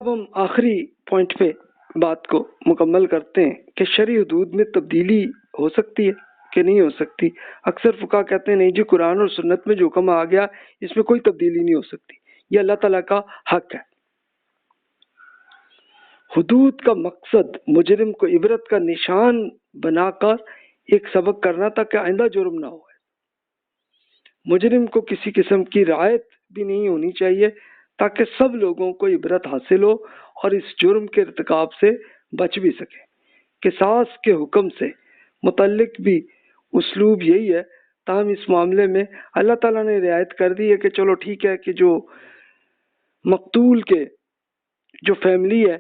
اب ہم آخری پوائنٹ پہ بات کو مکمل کرتے ہیں کہ شرعی حدود میں تبدیلی ہو سکتی ہے کہ نہیں ہو سکتی۔ اکثر فقہا کہتے ہیں نہیں جی، قرآن اور سنت میں جو حکم آ گیا اس میں کوئی تبدیلی نہیں ہو سکتی، یہ اللہ تعالیٰ کا حق ہے۔ حدود کا مقصد مجرم کو عبرت کا نشان بنا کر ایک سبق کرنا تھا کہ آئندہ جرم نہ ہو۔ مجرم کو کسی قسم کی رعایت بھی نہیں ہونی چاہیے تاکہ سب لوگوں کو عبرت حاصل ہو اور اس جرم کے ارتکاب سے بچ بھی سکے۔ قصاص کے حکم سے متعلق بھی اسلوب یہی ہے، تاہم اس معاملے میں اللہ تعالیٰ نے رعایت کر دی ہے کہ چلو ٹھیک ہے کہ جو مقتول کے جو فیملی ہے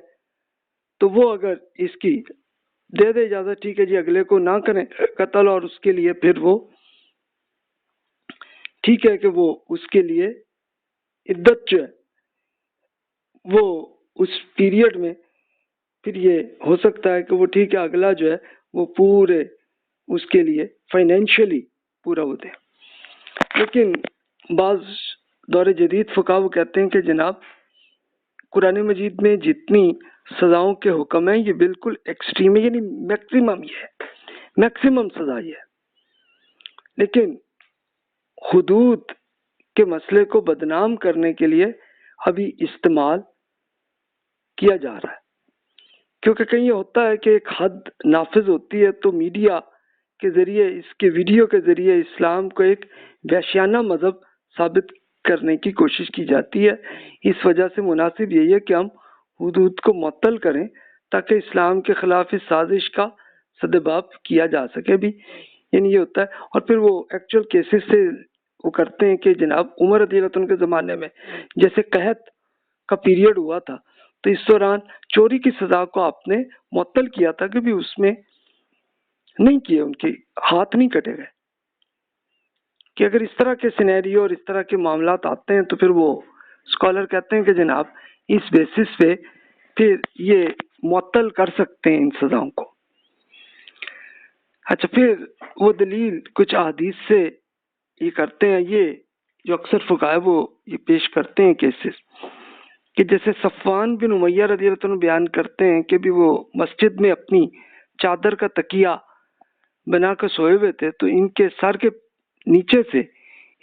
تو وہ اگر اس کی دے دے اجازت، ٹھیک ہے جی، اگلے کو نہ کریں قتل، اور اس کے لیے پھر وہ ٹھیک ہے کہ وہ اس کے لیے عدت جو ہے وہ اس پیریڈ میں پھر یہ ہو سکتا ہے کہ وہ ٹھیک ہے اگلا جو ہے وہ پورے اس کے لیے فائنینشلی پورا ہوتے ہیں۔ لیکن بعض دور جدید فقہا وہ کہتے ہیں کہ جناب قرآن مجید میں جتنی سزاؤں کے حکم ہیں یہ بالکل ایکسٹریم ہے، یعنی میکسیمم یہ ہے، میکسیمم سزا یہ ہے، لیکن حدود کے مسئلے کو بدنام کرنے کے لیے ابھی استعمال کیا جا رہا ہے، کیونکہ کہیں یہ ہوتا ہے کہ ایک حد نافذ ہوتی ہے تو میڈیا کے ذریعے، اس کے ویڈیو کے ذریعے اسلام کو ایک وحشیانہ مذہب ثابت کرنے کی کوشش کی جاتی ہے۔ اس وجہ سے مناسب یہی ہے کہ ہم حدود کو معطل کریں تاکہ اسلام کے خلاف اس سازش کا سدباب کیا جا سکے بھی، یعنی یہ ہوتا ہے۔ اور پھر وہ ایکچوئل کیسز سے وہ کرتے ہیں کہ جناب عمر رضی اللہ عنہ کے زمانے میں جیسے قحط کا پیریڈ ہوا تھا تو اس دوران چوری کی سزا کو آپ نے معطل کیا تھا کہ بھی اس میں نہیں کیے، ان کے ہاتھ نہیں کٹے گئے، کہ اگر اس طرح کے سینیریو اور اس طرح کے معاملات آتے ہیں تو پھر وہ اسکالر کہتے ہیں کہ جناب اس بیسس پہ پھر یہ معطل کر سکتے ہیں ان سزاؤں کو۔ اچھا، پھر وہ دلیل کچھ احادیث سے یہ کرتے ہیں، یہ جو اکثر فقہا وہ یہ پیش کرتے ہیں کیسز کہ جیسے صفوان بن امیہ رضی اللہ عنہ بیان کرتے ہیں کہ بھی وہ مسجد میں اپنی چادر کا تکیہ بنا کر سوئے ہوئے تھے تو ان کے سر کے نیچے سے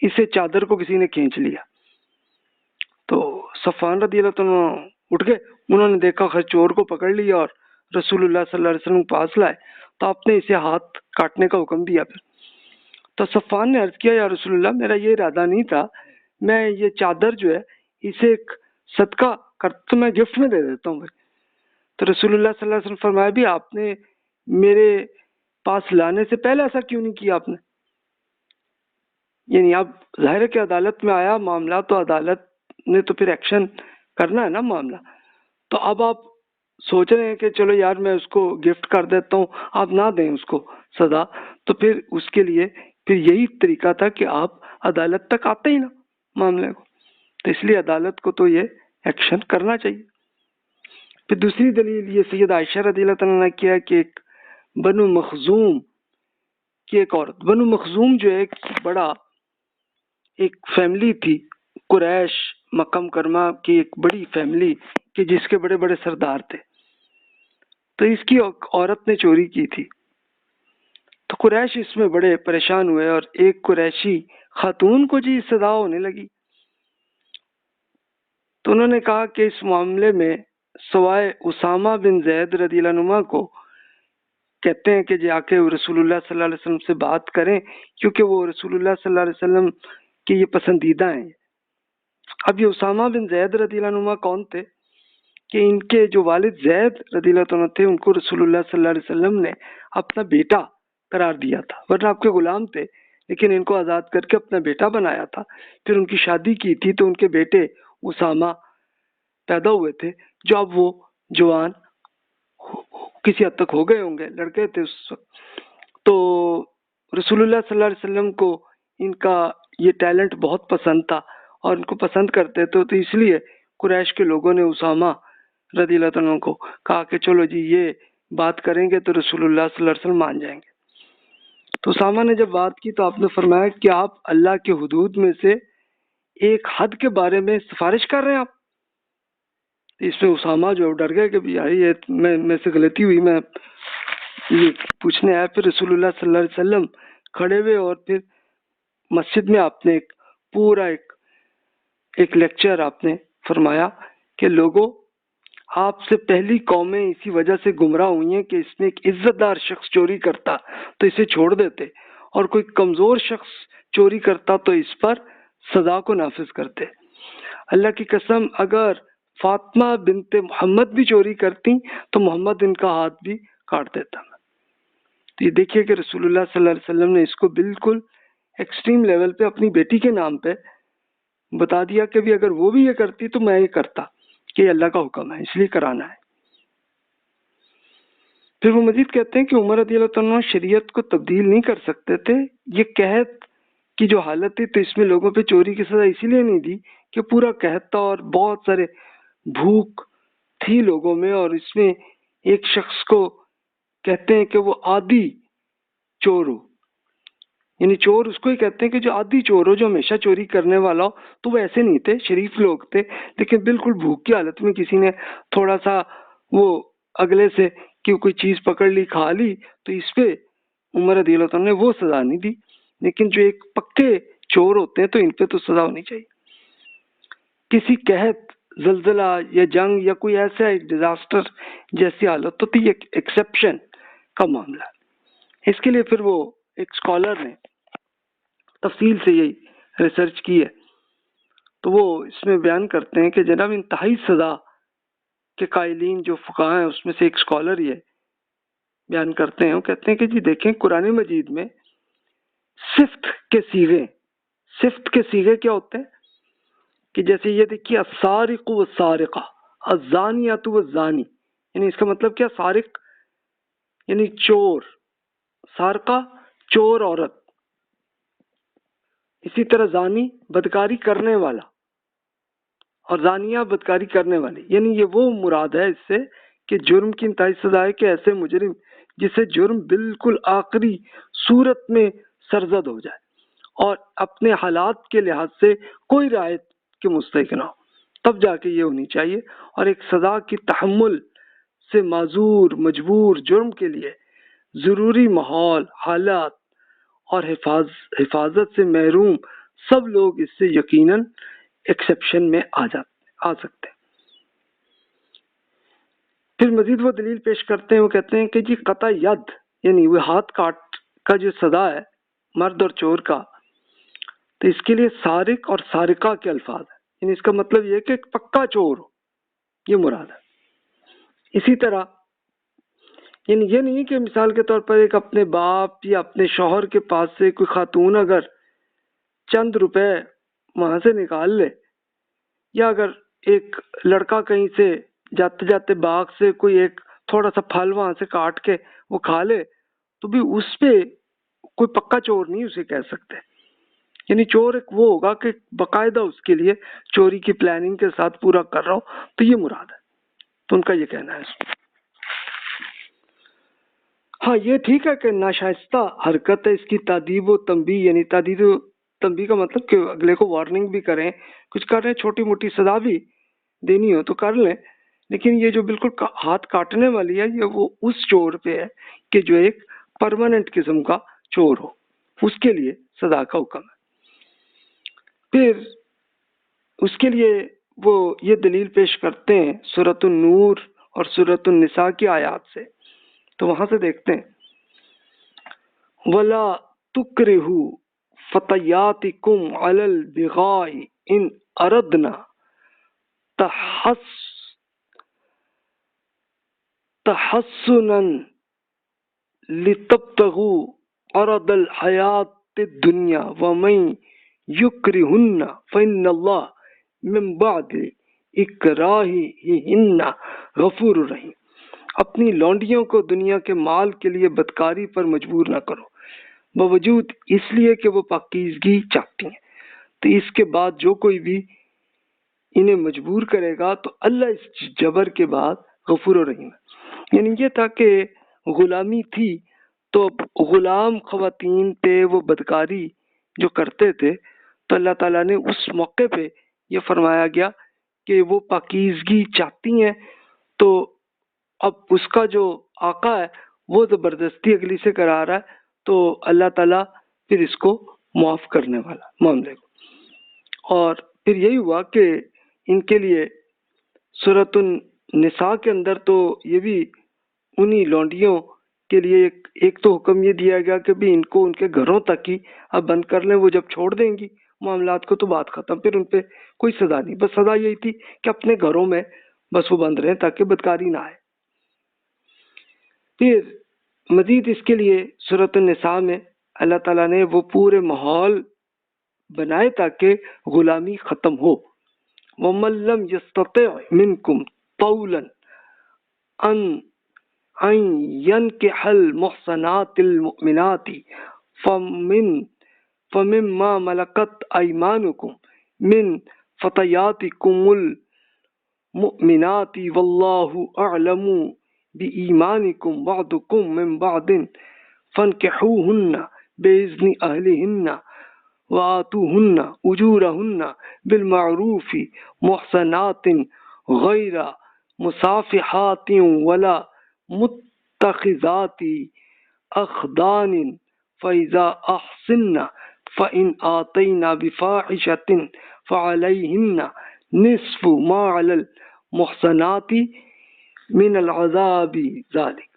اسے چادر کو کسی نے کھینچ لیا، تو صفوان رضی اللہ عنہ اٹھ گئے، انہوں نے دیکھا خیر چور کو پکڑ لیا اور رسول اللہ صلی اللہ علیہ وسلم پاس لائے تو آپ نے اسے ہاتھ کاٹنے کا حکم دیا۔ پھر تو صفوان نے عرض کیا یا رسول اللہ، میرا یہ ارادہ نہیں تھا، میں یہ چادر جو ہے اسے ایک صدقہ تو میں گفٹ میں دے دیتا ہوں۔ تو رسول اللہ صلی اللہ علیہ وسلم فرمایا بھی آپ نے میرے پاس لانے سے پہلے ایسا کیوں نہیں کیا آپ نے؟ یعنی اب ظاہر ہے کہ عدالت میں آیا معاملہ تو عدالت نے تو پھر ایکشن کرنا ہے نا معاملہ، تو اب آپ سوچ رہے ہیں کہ چلو یار میں اس کو گفٹ کر دیتا ہوں، آپ نہ دیں اس کو سزا، تو پھر اس کے لیے پھر یہی طریقہ تھا کہ آپ عدالت تک آتے ہی نا معاملے کو، تو اس لیے عدالت کو تو یہ ایکشن کرنا چاہیے۔ پھر دوسری دلیل یہ سید عائشہ رضی اللہ عنہ نے کیا کہ ایک بنو مخزوم کی ایک عورت، بنو مخزوم جو ایک بڑا ایک فیملی تھی، قریش مکہ مکرمہ کی ایک بڑی فیملی کہ جس کے بڑے بڑے سردار تھے، تو اس کی عورت نے چوری کی تھی، تو قریش اس میں بڑے پریشان ہوئے اور ایک قریشی خاتون کو جی سزا ہونے لگی، تو انہوں نے کہا کہ اس معاملے میں سوائے اسامہ بن زید رضی اللہ عنہ کو کہتے ہیں کہ جی آ کے رسول اللہ صلی اللہ علیہ وسلم سے بات کریں، کیونکہ وہ رسول اللہ صلی اللہ علیہ وسلم کے یہ پسندیدہ ہیں۔ اب یہ اسامہ بن زید رضی اللہ عنہ کون تھے کہ ان کے جو والد زید رضی اللہ عنہ تھے ان کو رسول اللہ صلی اللہ علیہ وسلم نے اپنا بیٹا قرار دیا تھا، ورنہ آپ کے غلام تھے لیکن ان کو آزاد کر کے اپنا بیٹا بنایا تھا، پھر ان کی شادی کی تھی تو ان کے بیٹے اسامہ پیدا ہوئے تھے جو اب وہ جوان کسی حد تک ہو گئے ہوں گے، لڑکے تھے اس وقت، تو رسول اللہ صلی اللہ علیہ وسلم کو ان کا یہ ٹیلنٹ بہت پسند تھا اور ان کو پسند کرتے تھے، تو اس لیے قریش کے لوگوں نے اسامہ رضی اللہ عنہ کو کہا کہ چلو جی یہ بات کریں گے تو رسول اللہ صلی اللہ علیہ وسلم مان جائیں گے۔ تو اسامہ نے جب بات کی تو آپ نے فرمایا کہ آپ اللہ کے حدود میں سے ایک حد کے بارے میں سفارش کر رہے ہیں آپ؟ اس میں اسامہ جو ڈر گئے کہ یار یہ میں سے غلطی ہوئی، میں یہ پوچھنے آیا۔ پھر رسول اللہ صلی اللہ علیہ وسلم کھڑے ہوئے اور پھر مسجد میں آپ نے ایک پورا ایک لیکچر آپ نے فرمایا کہ لوگوں، آپ سے پہلی قومیں اسی وجہ سے گمراہ ہوئی ہیں کہ اس میں ایک عزت دار شخص چوری کرتا تو اسے چھوڑ دیتے، اور کوئی کمزور شخص چوری کرتا تو اس پر سزا کو نافذ کرتے۔ اللہ کی قسم اگر فاطمہ بنت محمد بھی چوری کرتی تو محمد ان کا ہاتھ بھی کاٹ دیتا۔ تو یہ دیکھیے کہ رسول اللہ صلی اللہ علیہ وسلم نے اس کو بالکل ایکسٹریم لیول پہ اپنی بیٹی کے نام پہ بتا دیا کہ بھی اگر وہ بھی یہ کرتی تو میں یہ کرتا، کہ یہ اللہ کا حکم ہے اس لیے کرانا ہے۔ پھر وہ مزید کہتے ہیں کہ عمر رضی اللہ عنہ شریعت کو تبدیل نہیں کر سکتے تھے، یہ قحط کی جو حالت تھی تو اس میں لوگوں پہ چوری کی سزا اسی لیے نہیں دی کہ پورا قحط تھا اور بہت سارے بھوک تھی لوگوں میں، اور اس میں ایک شخص کو کہتے ہیں کہ وہ عادی چور ہو، یعنی چور اس کو ہی کہتے ہیں کہ جو عادی چور ہو، جو ہمیشہ چوری کرنے والا ہو۔ تو وہ ایسے نہیں تھے، شریف لوگ تھے، لیکن بالکل بھوک کی حالت میں کسی نے تھوڑا سا وہ اگلے سے کہ کوئی چیز پکڑ لی کھا لی تو اس پہ عمر رضی اللہ عنہ نے وہ سزا نہیں دی، لیکن جو ایک پکے چور ہوتے ہیں تو ان پہ تو سزا ہونی چاہیے۔ کسی قحط، زلزلہ یا جنگ یا کوئی ایسا ایک ڈیزاسٹر جیسی حالت ہوتی ہے، ایکسیپشن کا معاملہ۔ اس کے لیے پھر وہ ایک اسکالر نے تفصیل سے یہی ریسرچ کی ہے، تو وہ اس میں بیان کرتے ہیں کہ جناب انتہائی سزا کے قائلین جو فقہاء ہیں اس میں سے ایک اسکالر یہ بیان کرتے ہیں، وہ کہتے ہیں کہ جی دیکھیں قرآن مجید میں صفت کے صیغے کیا ہوتے ہیں کہ جیسے یہ دیکھیے السارق والسارقہ، الزانیۃ والزانی، یعنی اس کا مطلب کیا؟ سارق یعنی چور، سارقہ چور عورت، اسی طرح زانی بدکاری کرنے والا، اور زانیہ بدکاری کرنے والی، یعنی یہ وہ مراد ہے اس سے کہ جرم کی انتہائی سزا ہے کہ ایسے مجرم جسے جرم بالکل آخری صورت میں سرزد ہو جائے اور اپنے حالات کے لحاظ سے کوئی رعایت کے مستحق نہ ہو، تب جا کے یہ ہونی چاہیے۔ اور ایک سزا کی تحمل سے معذور مجبور جرم کے لیے ضروری ماحول، حالات اور حفاظت سے محروم سب لوگ اس سے یقیناً ایکسیپشن میں آ سکتے ہیں۔ پھر مزید وہ دلیل پیش کرتے ہیں، وہ کہتے ہیں کہ جی قطع ید یعنی وہ ہاتھ کاٹ کا جو سزا ہے مرد اور چور کا، تو اس کے لیے سارق اور سارقہ کے الفاظ ہیں، یعنی اس کا مطلب یہ کہ ایک پکا چور ہو، یہ مراد ہے۔ اسی طرح یعنی یہ نہیں کہ مثال کے طور پر ایک اپنے باپ یا اپنے شوہر کے پاس سے کوئی خاتون اگر چند روپے وہاں سے نکال لے، یا اگر ایک لڑکا کہیں سے جاتے جاتے باغ سے کوئی ایک تھوڑا سا پھل وہاں سے کاٹ کے وہ کھا لے، تو بھی اس پہ کوئی پکا چور نہیں اسے کہہ سکتے۔ یعنی چور ایک وہ ہوگا کہ باقاعدہ اس کے لیے چوری کی پلاننگ کے ساتھ پورا کر رہا ہو، تو یہ مراد ہے، تو ان کا یہ کہنا ہے۔ ہاں یہ ٹھیک ہے کہ ناشائستہ حرکت ہے، اس کی تادیب و تنبیہ، یعنی تادیب و تنبیہ کا مطلب کہ اگلے کو وارننگ بھی کریں، کچھ کر رہے ہیں، چھوٹی موٹی سزا بھی دینی ہو تو کر لیں، لیکن یہ جو بالکل ہاتھ کاٹنے والی ہے یہ وہ اس چور پہ ہے کہ جو ایک پرماننٹ قسم کا چور ہو، اس کے لیے سزا کا حکم ہے۔ پھر اس کے لیے وہ یہ دلیل پیش کرتے ہیں سورۃ النور اور سورۃ النساء کی آیات سے، تو وہاں سے دیکھتے ہیں وَلَا تُكْرِهُ فَتَيَاتِكُمْ عَلَى الْبِغَاءِ إِنْ أَرَدْنَا تَحَصُّنًا لِتَبْتَغُوا عَرَضَ الْحَيَاةِ الدُّنْيَا وَمَن يُكْرِهُنَّ فَإِنَّ اللَّهَ مِن بَعْدِ إِكْرَاهِهِنَّ غَفُورٌ رَحِيمٌ۔ اپنی لونڈیوں کو دنیا کے مال کے لیے بدکاری پر مجبور نہ کرو، باوجود اس لیے کہ وہ پاکیزگی چاہتی ہیں، تو اس کے بعد جو کوئی بھی انہیں مجبور کرے گا تو اللہ اس جبر کے بعد غفور و رحیم ہے۔ یعنی یہ تھا کہ غلامی تھی تو غلام خواتین پہ وہ بدکاری جو کرتے تھے، تو اللہ تعالیٰ نے اس موقع پہ یہ فرمایا گیا کہ وہ پاکیزگی چاہتی ہیں تو اب اس کا جو آقا ہے وہ زبردستی اگلی سے کرا رہا ہے تو اللہ تعالیٰ پھر اس کو معاف کرنے والا معاملے کو۔ اور پھر یہی ہوا کہ ان کے لیے سورۃ النساء کے اندر تو یہ بھی انہی لونڈیوں کے لیے ایک تو حکم یہ دیا گیا کہ بھی ان کو ان کے گھروں تک ہی اب بند کر لیں، وہ جب چھوڑ دیں گی معاملات کو تو بات ختم، پھر ان پہ کوئی سزا نہیں، بس سزا یہی تھی کہ اپنے گھروں میں بس وہ بند رہیں تاکہ بدکاری نہ آئے۔ پھر مزید اس کے لیے سورۃ النساء میں اللہ تعالیٰ نے وہ پورے ماحول بنائے تاکہ غلامی ختم ہو۔ وَمَن لَّمْ يَسْتَطِعْ مِنكُمْ طَوْلًا أَن يَنكِحَ الْمُحْصَنَاتِ الْمُؤْمِنَاتِ فَمِمَّا مَلَكَتْ أَيْمَانُكُمْ مِنْ فَتَيَاتِكُمُ الْمُؤْمِنَاتِ وَاللَّهُ أَعْلَمُ بِإِيمَانِكُمْ بَعْضُكُم مِّن بَعْضٍ فَانكِحُوهُنَّ بِإِذْنِ أَهْلِهِنَّ وآتوهن أجورهن بالمعروف محصنات غير مصافحات ولا متخذات أخدان فإذا أحصن فإن آتينا بفاحشة فعليهن نصف ما على المحصنات من العذاب ذلك۔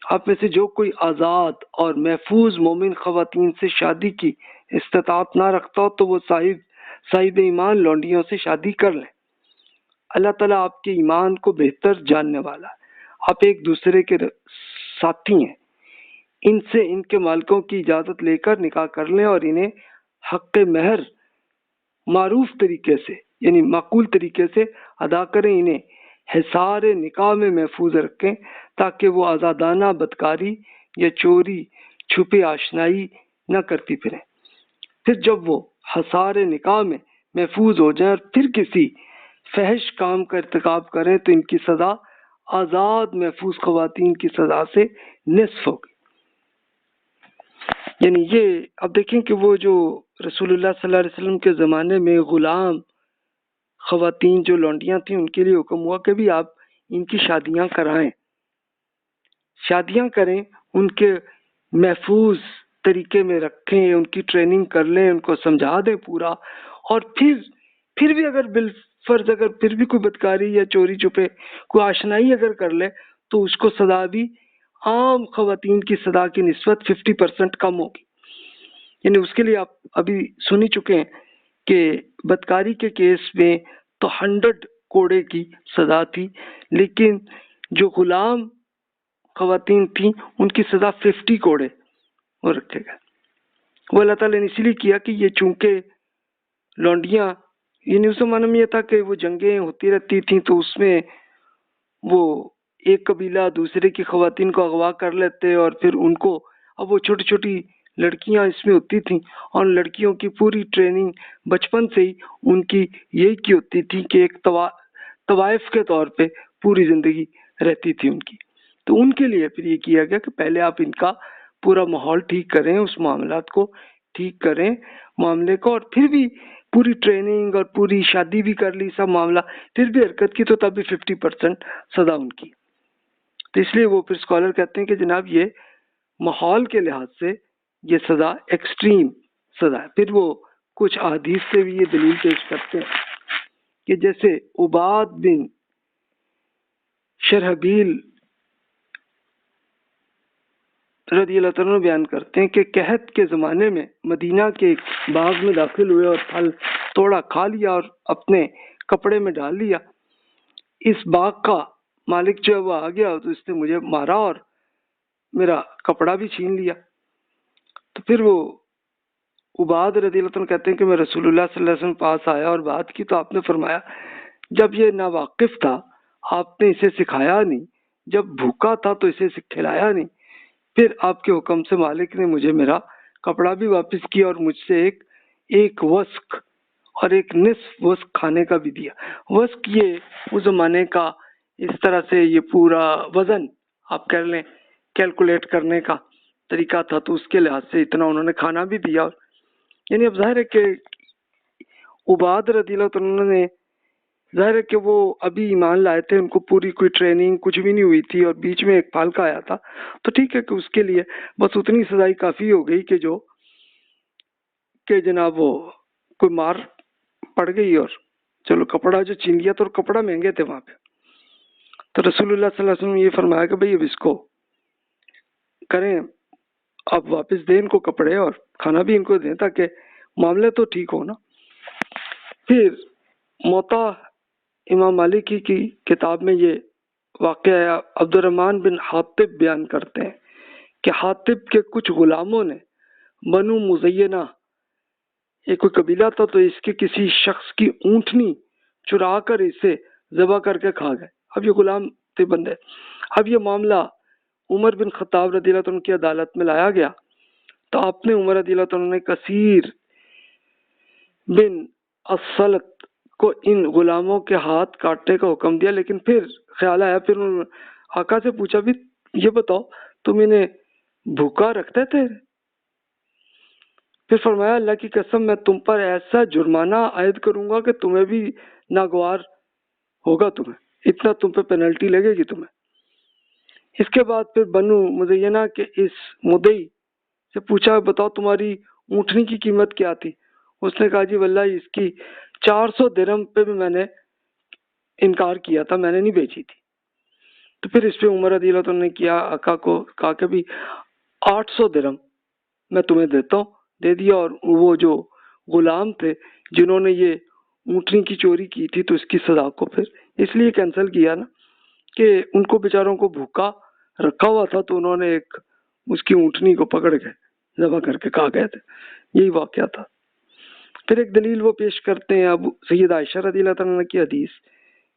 آپ میں سے جو کوئی آزاد اور محفوظ مومن خواتین سے شادی کی استطاعت نہ رکھتا ہو تو وہ صاحب ایمان لونڈیوں سے شادی کر لیں۔ اللہ تعالیٰ آپ کے ایمان کو بہتر جاننے والا ہے، آپ ایک دوسرے کے ساتھی ہیں، ان سے ان کے مالکوں کی اجازت لے کر نکاح کر لیں اور انہیں حق مہر معروف طریقے سے یعنی معقول طریقے سے ادا کریں، انہیں حصار نکاح میں محفوظ رکھیں تاکہ وہ آزادانہ بدکاری یا چوری چھپے آشنائی نہ کرتی پھریں۔ پھر جب وہ حصار نکاح میں محفوظ ہو جائیں اور پھر کسی فحش کام کا ارتکاب کریں تو ان کی سزا آزاد محفوظ خواتین کی سزا سے نصف ہوگی۔ یعنی یہ اب دیکھیں کہ وہ جو رسول اللہ صلی اللہ علیہ وسلم کے زمانے میں غلام خواتین جو لونڈیاں تھیں ان کے لیے حکم ہوا کہ بھی آپ ان کی شادیاں کرائیں، شادیاں کریں، ان کے محفوظ طریقے میں رکھیں، ان کی ٹریننگ کر لیں، ان کو سمجھا دیں پورا، اور پھر بھی اگر بالفرض اگر پھر بھی کوئی بدکاری یا چوری چھپے کوئی آشنائی اگر کر لے تو اس کو سزا بھی عام خواتین کی سزا کی نسبت 50% کم ہوگی۔ یعنی اس کے لیے آپ ابھی سن ہی چکے ہیں کہ بدکاری کے کیس میں تو 100 کوڑے کی سزا تھی، لیکن جو غلام خواتین تھیں ان کی سزا 50 کوڑے وہ رکھے گئے۔ وہ اللہ تعالیٰ نے اسی لیے کیا کہ یہ چونکہ لونڈیاں یعنی اس زمانے میں یہ تھا کہ وہ جنگیں ہوتی رہتی تھیں تو اس میں وہ ایک قبیلہ دوسرے کی خواتین کو اغوا کر لیتے اور پھر ان کو اب وہ چھوٹی چھوٹی لڑکیاں اس میں ہوتی تھیں اور لڑکیوں کی پوری ٹریننگ بچپن سے ہی ان کی یہی کی ہوتی تھی کہ ایک طوائف کے طور پہ پوری زندگی رہتی تھی ان کی، تو ان کے لیے پھر یہ کیا گیا کہ پہلے آپ ان کا پورا ماحول ٹھیک کریں، اس معاملات کو ٹھیک کریں معاملے کو، اور پھر بھی پوری ٹریننگ اور پوری شادی بھی کر لی سب معاملہ پھر بھی حرکت کی تو تب بھی 50% سزا ان کی۔ تو اس لیے وہ پھر اسکالر کہتے ہیں کہ جناب یہ ماحول کے لحاظ سے یہ سزا ایکسٹریم سزا ہے۔ پھر وہ کچھ احادیث سے بھی یہ دلیل پیش کرتے ہیں کہ جیسے عباد بن شرحبیل رضی اللہ تعالیٰ بیان کرتے ہیں کہ قحط کے زمانے میں مدینہ کے ایک باغ میں داخل ہوئے اور پھل توڑا کھا لیا اور اپنے کپڑے میں ڈال لیا۔ اس باغ کا مالک جو ہے وہ آ گیا تو اس نے مجھے مارا اور میرا کپڑا بھی چھین لیا۔ تو پھر وہ عباد رضی اللہ عنہ کہتے ہیں کہ میں رسول اللہ صلی اللہ علیہ وسلم پاس آیا اور بات کی تو آپ نے فرمایا جب یہ ناواقف تھا آپ نے اسے سکھایا نہیں، جب بھوکا تھا تو اسے کھلایا نہیں، پھر آپ کے حکم سے مالک نے مجھے میرا کپڑا بھی واپس کیا اور مجھ سے ایک وسق اور ایک نصف وسق کھانے کا بھی دیا۔ وسق یہ اس زمانے کا اس طرح سے یہ پورا وزن آپ کر لیں کیلکولیٹ کرنے کا طریقہ تھا، تو اس کے لحاظ سے اتنا انہوں نے کھانا بھی دیا۔ یعنی اب ظاہر ہے کہ عباد رضی اللہ عنہ نے ظاہر ہے کہ وہ ابھی ایمان لائے تھے، ان کو پوری کوئی ٹریننگ کچھ بھی نہیں ہوئی تھی اور بیچ میں ایک پھالکا آیا تھا، تو ٹھیک ہے کہ اس کے لیے بس اتنی سزائی کافی ہو گئی کہ جناب وہ کوئی مار پڑ گئی اور چلو کپڑا جو چھین لیا، تو کپڑا مہنگے تھے وہاں پہ، تو رسول اللہ صلی اللہ علیہ وسلم نے یہ فرمایا کہ بھئی اب اس کو کریں، اب واپس دیں ان کو کپڑے اور کھانا بھی ان کو دیں تاکہ معاملے تو ٹھیک ہو نا۔ پھر موطا امام مالکی کی کتاب میں یہ واقعہ ہے، عبد الرحمن بن حاطب بیان کرتے ہیں کہ حاطب کے کچھ غلاموں نے بنو مزینہ، یہ کوئی قبیلہ تھا، تو اس کے کسی شخص کی اونٹنی چرا کر اسے ذبح کر کے کھا گئے۔ اب یہ غلام تھے بندے، اب یہ معاملہ عمر بن خطاب رضی اللہ عنہ کی عدالت میں لایا گیا، تو آپ نے عمر رضی اللہ عنہ نے کثیر بن السلط کو ان غلاموں کے ہاتھ کاٹنے کا حکم دیا، لیکن پھر خیال آیا، پھر انہوں نے آقا سے پوچھا بھی یہ بتاؤ تم انہیں بھوکا رکھتے تھے؟ پھر فرمایا اللہ کی قسم میں تم پر ایسا جرمانہ عائد کروں گا کہ تمہیں بھی ناگوار ہوگا، تمہیں اتنا تم پہ پینلٹی لگے گی تمہیں۔ اس کے بعد پھر بنو مزینہ کے اس مدعی سے پوچھا بتاؤ تمہاری اونٹنی کی قیمت کیا تھی؟ اس نے کہا جی واللہ اس کی 400 درہم پہ بھی میں نے انکار کیا تھا، میں نے نہیں بیچی تھی۔ تو پھر اس پہ عمر رضی اللہ عنہ نے کیا آقا کو کہا کہ بھی 800 درہم میں تمہیں دیتا ہوں، دے دیا، اور وہ جو غلام تھے جنہوں نے یہ اونٹنی کی چوری کی تھی تو اس کی سزا کو پھر اس لیے کینسل کیا نا کہ ان کو بیچاروں کو بھوکا رکھا ہوا تھا، تو انہوں نے ایک اس کی اونٹنی کو پکڑ کے ذبح کر کے کھا گئے تھے، یہی واقعہ تھا۔ پھر ایک دلیل وہ پیش کرتے ہیں ابو سید عائشہ رضی اللہ عنہ کی حدیث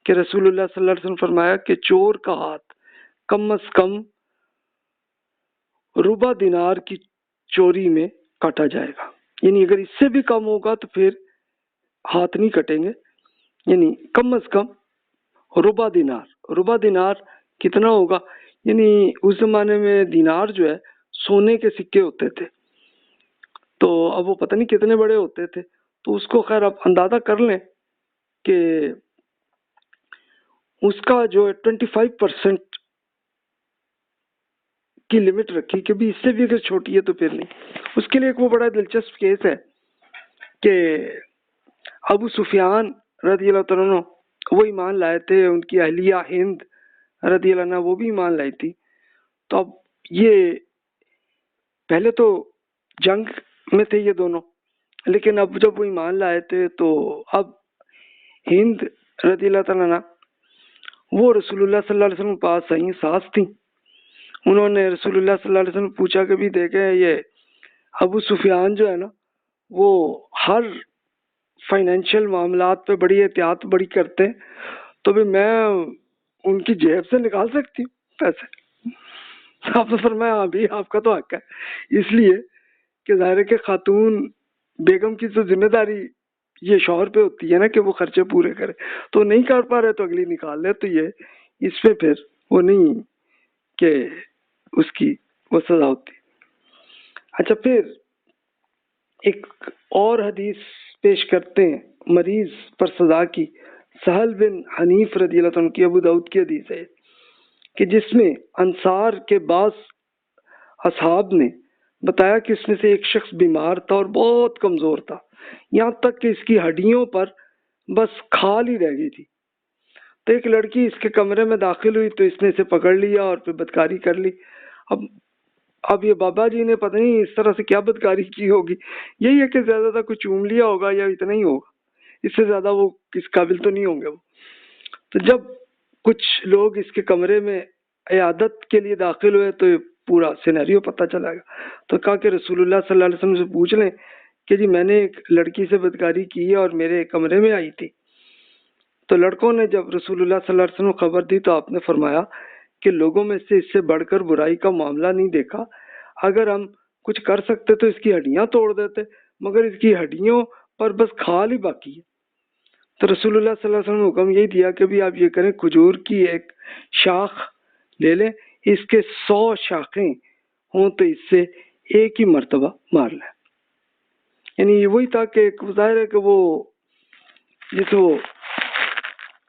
کہ رسول اللہ صلی اللہ علیہ وسلم فرمایا کہ چور کا ہاتھ کم از کم ربع دینار کی چوری میں کاٹا جائے گا، یعنی اگر اس سے بھی کم ہوگا تو پھر ہاتھ نہیں کٹیں گے، یعنی کم از کم ربع دینار۔ ربع دینار کتنا ہوگا؟ یعنی اس زمانے میں دینار جو ہے سونے کے سکے ہوتے تھے، تو اب وہ پتہ نہیں کتنے بڑے ہوتے تھے، تو اس کو خیر آپ اندازہ کر لیں کہ اس کا جو ہے 25% کی لمٹ رکھی کہ بھی اس سے بھی اگر چھوٹی ہے تو پھر نہیں۔ اس کے لیے ایک وہ بڑا دلچسپ کیس ہے کہ ابو سفیان رضی اللہ عنہ وہ ایمان لائے تھے، ان کی اہلیہ ہند رضی اللہ عنہ وہ بھی ایمان لائی تھی، تو اب یہ پہلے تو جنگ میں تھے یہ دونوں، لیکن اب جب وہ ایمان لائے تھے تو اب ہند رضی اللہ عنہ وہ رسول اللہ صلی اللہ علیہ وسلم پاس آئیں، ساس تھیں، انہوں نے رسول اللہ صلی اللہ علیہ وسلم پوچھا کہ بھی دیکھیں یہ ابو سفیان جو ہے نا وہ ہر فائنینشیل معاملات پہ بڑی احتیاط بڑی کرتے ہیں، تو بھی میں ان کی جیب سے نکال سکتی ہوں پیسے؟ آپ نے فرمایا ہاں بھی آپ کا تو حق ہے، اس لیے کہ ظاہر ہے کہ خاتون بیگم کی تو ذمہ داری یہ شوہر پہ ہوتی ہے نا کہ وہ خرچے پورے کرے، تو نہیں کر پا رہے تو اگلی نکال لے، تو یہ اس پہ پھر وہ نہیں کہ اس کی وہ سزا ہوتی۔ اچھا پھر ایک اور حدیث پیش کرتے ہیں مریض پر سزا کی، سہل بن حنیف رضی اللہ عنہ کی، ابو داؤد کی حدیث ہے کہ جس میں انصار کے بعض اصحاب نے بتایا کہ اس میں سے ایک شخص بیمار تھا اور بہت کمزور تھا، یہاں تک کہ اس کی ہڈیوں پر بس کھال ہی رہ گئی تھی، تو ایک لڑکی اس کے کمرے میں داخل ہوئی تو اس نے اسے پکڑ لیا اور پھر بدکاری کر لی۔ اب یہ بابا جی نے پتہ نہیں اس طرح سے کیا بدکاری کی ہوگی، یہی ہے کہ زیادہ تر کچھ چوم لیا ہوگا یا اتنا ہی ہوگا، اس سے زیادہ وہ کس قابل تو نہیں ہوں گے وہ۔ تو جب کچھ لوگ اس کے کمرے میں عیادت کے لیے داخل ہوئے تو یہ پورا سینیریو پتہ چلا گا، تو کہا کہ رسول اللہ صلی اللہ علیہ وسلم سے پوچھ لیں کہ جی میں نے ایک لڑکی سے بدکاری کی ہے اور میرے کمرے میں آئی تھی۔ تو لڑکوں نے جب رسول اللہ صلی اللہ علیہ وسلم خبر دی تو آپ نے فرمایا کہ لوگوں میں سے اس سے بڑھ کر برائی کا معاملہ نہیں دیکھا، اگر ہم کچھ کر سکتے تو اس کی ہڈیاں توڑ دیتے، مگر اس کی ہڈیوں پر بس کھال ہی باقی ہے۔ تو رسول اللہ صلی اللہ علیہ وسلم نے حکم یہی دیا کہ بھی آپ یہ کریں کھجور کی ایک شاخ لے لیں، اس کے 100 شاخیں ہوں تو اس سے ایک ہی مرتبہ مار لیں، یعنی وہی تھا کہ ظاہر ہے کہ وہ جس وہ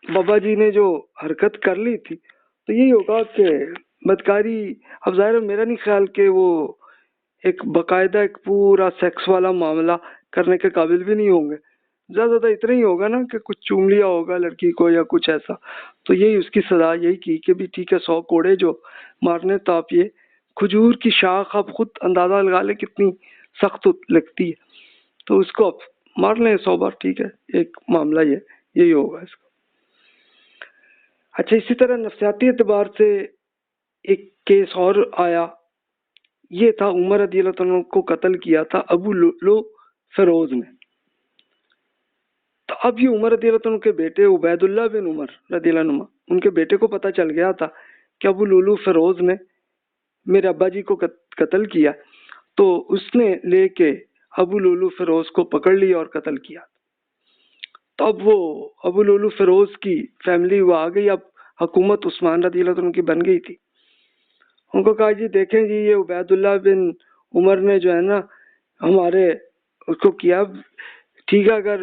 بابا جی نے جو حرکت کر لی تھی تو یہی ہوگا کہ بدکاری، اب ظاہر ہے میرا نہیں خیال کہ وہ ایک باقاعدہ ایک پورا سیکس والا معاملہ کرنے کے قابل بھی نہیں ہوں گے، زیادہ زیادہ اتنا ہی ہوگا نا کہ کچھ چوم لیا ہوگا لڑکی کو یا کچھ ایسا، تو یہی اس کی سزا یہی کی کہ بھی ٹھیک ہے 100 کوڑے جو مارنے، تو آپ یہ کھجور کی شاخ آپ خود اندازہ لگا لیں کتنی سخت لگتی ہے، تو اس کو آپ مار لیں 100 بار، ٹھیک ہے، ایک معاملہ یہی ہوگا اس کا۔ اچھا، اسی طرح نفسیاتی اعتبار سے ایک کیس اور آیا، یہ تھا عمر رضی اللہ عنہ کو قتل کیا تھا ابو لؤلؤ فیروز نے۔ تو اب یہ عمر رضی اللہ عنہ کے بیٹے عبید اللہ بن عمر رضی اللہ عنہ، ان کے بیٹے کو پتہ چل گیا تھا کہ ابو لؤلؤ فیروز نے میرے ابا جی کو قتل کیا، تو اس نے لے کے ابو لؤلؤ فیروز کو پکڑ لیا اور قتل کیا۔ تو اب وہ ابو لؤلؤ فیروز کی فیملی وہ آ گئی، اب حکومت عثمان رضی اللہ عنہ کی بن گئی تھی۔ ان کو کہا جی دیکھیں جی یہ عبید اللہ بن عمر نے جو ہے نا ہمارے اس کو کیا، ٹھیک ہے، اگر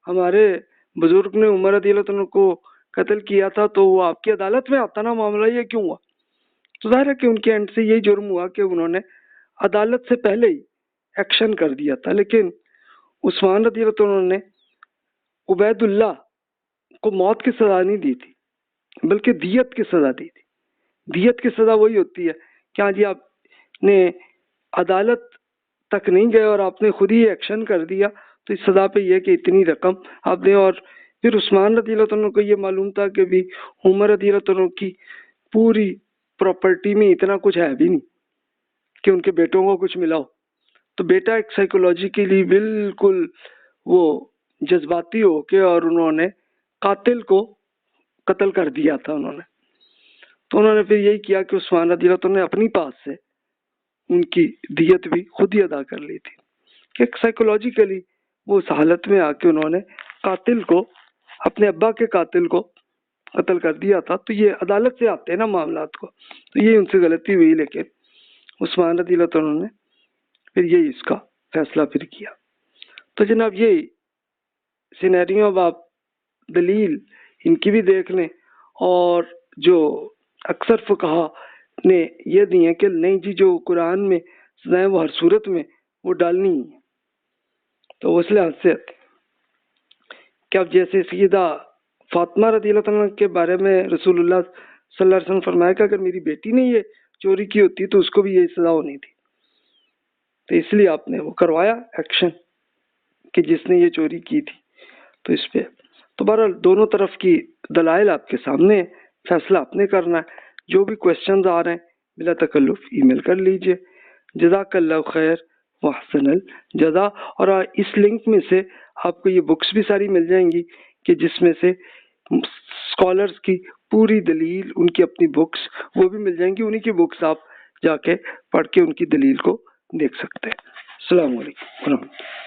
ہمارے بزرگ نے عمر رضی اللہ عنہ کو قتل کیا تھا تو وہ آپ کی عدالت میں آتا نا معاملہ، یہ کیوں ہوا؟ تو ظاہر ہے کہ ان کے اینڈ سے یہی جرم ہوا کہ انہوں نے عدالت سے پہلے ہی ایکشن کر دیا تھا، لیکن عثمان رضی اللہ عنہ نے عبید اللہ کو موت کی سزا نہیں دی تھی بلکہ دیت کی سزا دی تھی۔ دیت کی سزا وہی ہوتی ہے کہ ہاں جی آپ نے عدالت تک نہیں گئے اور آپ نے خود ہی ایکشن کر دیا، تو اس سزا پہ یہ کہ اتنی رقم آپ نے، اور پھر عثمان رضی اللہ عنہ کو یہ معلوم تھا کہ بھی عمر رضی اللہ عنہ کی پوری پراپرٹی میں اتنا کچھ ہے بھی نہیں کہ ان کے بیٹوں کو کچھ ملا ہو، تو بیٹا ایک سائیکولوجیکلی بالکل وہ جذباتی ہو کے اور انہوں نے قاتل کو قتل کر دیا تھا تو انہوں نے پھر یہی کیا کہ عثمان رضی اللہ عنہ نے اپنی پاس سے ان کی دیت بھی خود ہی ادا کر لی تھی، کہ سائیکولوجیکلی وہ اس حالت میں آ کے انہوں نے قاتل کو، اپنے ابا کے قاتل کو قتل کر دیا تھا۔ تو یہ عدالت سے آتے ہیں نا معاملات کو، تو یہ ان سے غلطی ہوئی، لیکن عثمان رضی اللہ عنہ نے پھر یہی اس کا فیصلہ پھر کیا۔ تو جناب یہی سینیریو، اب آپ دلیل ان کی بھی دیکھ لیں، اور جو اکثر فقہا نے یہ دی ہیں کہ نہیں جی جو قرآن میں سزائیں وہ ہر صورت میں وہ ڈالنی ہیں، تو وہ اس لحاظ سے کہ اب جیسے سیدہ فاطمہ رضی اللہ عنہ کے بارے میں رسول اللہ صلی اللہ علیہ وسلم فرمایا کہ اگر میری بیٹی نے یہ چوری کی ہوتی تو اس کو بھی یہی سزا ہونی تھی، تو اس لیے آپ نے وہ کروایا ایکشن کہ جس نے یہ چوری کی تھی، تو اس پہ تو بہرحال دونوں طرف کی دلائل آپ کے سامنے، فیصلہ آپ نے کرنا ہے۔ جو بھی کوشچنز آ رہے ہیں بلا تکلف ای میل کر لیجئے۔ جزاک اللہ خیر واحسن الجزا۔ اور اس لنک میں سے آپ کو یہ بکس بھی ساری مل جائیں گی کہ جس میں سے اسکالرس کی پوری دلیل، ان کی اپنی بکس وہ بھی مل جائیں گی، انہی کی بکس آپ جا کے پڑھ کے ان کی دلیل کو دیکھ سکتے ہیں۔ السلام علیکم ورحمۃ اللہ۔